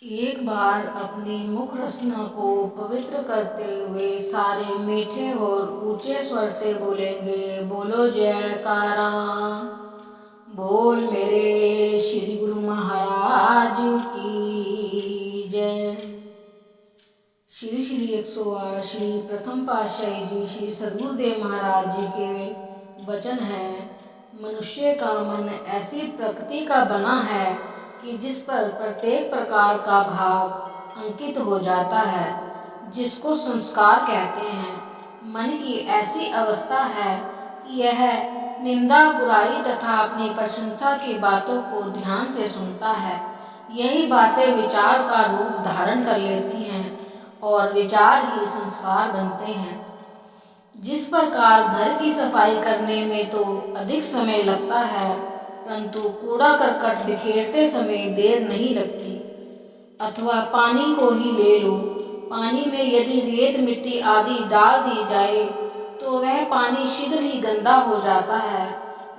एक बार अपनी मुख रचना को पवित्र करते हुए सारे मीठे और ऊंचे स्वर से बोलेंगे, बोलो जयकारा। बोल मेरे श्री गुरु महाराज की जय। श्री श्री 108 श्री प्रथम पातशाही जी श्री सद्गुरुदेव महाराज जी के वचन है। मनुष्य का मन ऐसी प्रकृति का बना है कि जिस पर प्रत्येक प्रकार का भाव अंकित हो जाता है, जिसको संस्कार कहते हैं। मन की ऐसी अवस्था है कि यह निंदा, बुराई तथा अपनी प्रशंसा की बातों को ध्यान से सुनता है। यही बातें विचार का रूप धारण कर लेती हैं और विचार ही संस्कार बनते हैं। जिस प्रकार घर की सफाई करने में तो अधिक समय लगता है, परंतु कूड़ा करकट बिखेरते समय देर नहीं लगती। अथवा पानी को ही ले लो, पानी में यदि रेत, मिट्टी आदि डाल दी जाए तो वह पानी शीघ्र ही गंदा हो जाता है,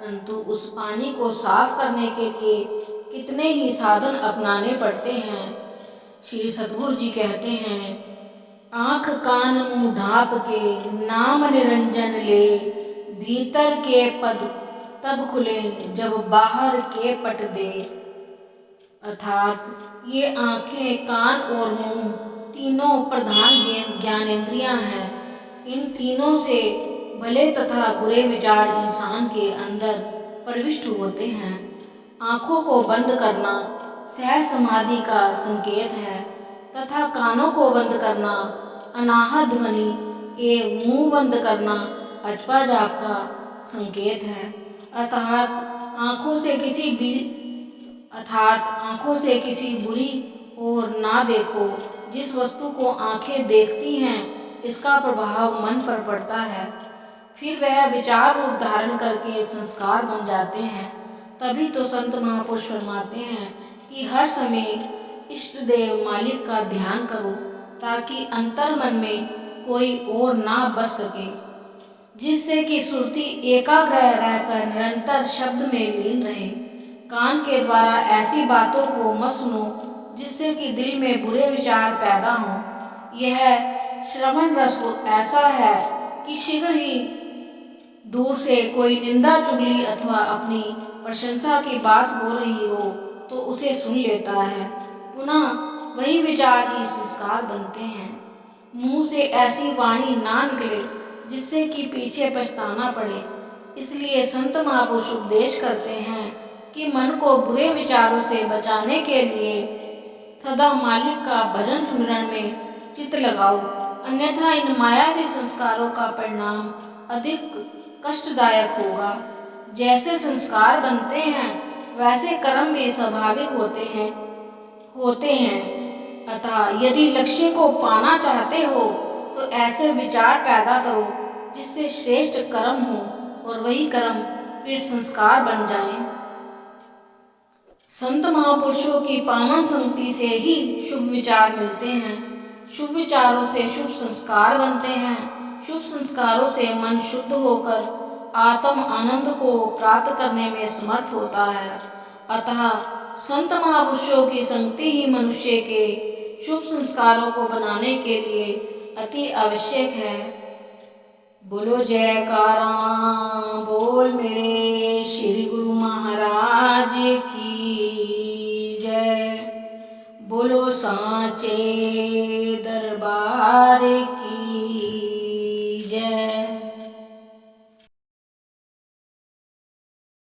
परंतु उस पानी को साफ करने के लिए कितने ही साधन अपनाने पड़ते हैं। श्री सद्गुरु जी कहते हैं, आँख कान मुँह ढाँप के नाम निरंजन ले, भीतर के पद तब खुले जब बाहर के पट दे। अर्थात ये आँखें, कान और मुँह तीनों प्रधान ज्ञानेंद्रियाँ हैं। इन तीनों से भले तथा बुरे विचार इंसान के अंदर प्रविष्ट होते हैं। आँखों को बंद करना सहज समाधि का संकेत है तथा कानों को बंद करना अनाहत ध्वनि एवं मुँह बंद करना अजपा जाप का संकेत है। अर्थात आँखों से किसी बुरी ओर ना देखो। जिस वस्तु को आँखें देखती हैं, इसका प्रभाव मन पर पड़ता है, फिर वह विचार रूप धारण करके संस्कार बन जाते हैं। तभी तो संत महापुरुष फरमाते हैं कि हर समय इष्ट देव मालिक का ध्यान करो, ताकि अंतर मन में कोई और ना बस सके, जिससे कि सुरती एकाग्र रहकर निरंतर शब्द में लीन रहे। कान के द्वारा ऐसी बातों को मत सुनो जिससे कि दिल में बुरे विचार पैदा हों। यह श्रवण रस ऐसा है कि शीघ्र ही दूर से कोई निंदा, चुगली अथवा अपनी प्रशंसा की बात हो रही हो तो उसे सुन लेता है। पुनः वही विचार ही संस्कार बनते हैं। मुँह से ऐसी वाणी ना निकले जिससे कि पीछे पछताना पड़े। इसलिए संत महापुरुष उपदेश करते हैं कि मन को बुरे विचारों से बचाने के लिए सदा मालिक का भजन सुमिरन में चित्त लगाओ, अन्यथा इन मायावी संस्कारों का परिणाम अधिक कष्टदायक होगा। जैसे संस्कार बनते हैं, वैसे कर्म भी स्वाभाविक होते हैं। अतः यदि लक्ष्य को पाना चाहते हो तो ऐसे विचार पैदा करो जिससे श्रेष्ठ कर्म हो और वही कर्म फिर संस्कार बन जाएं। संत महापुरुषों की पावन संगति से ही शुभ विचार मिलते हैं। शुभ विचारों से शुभ संस्कार बनते हैं। शुभ संस्कारों से मन शुद्ध होकर आत्म आनंद को प्राप्त करने में समर्थ होता है। अतः संत महापुरुषों की संगति ही मनुष्य के शुभ संस्कारों को बनाने के लिए अति आवश्यक है। बोलो जयकारा। बोल मेरे श्री गुरु महाराज की जय। बोलो सांचे दरबार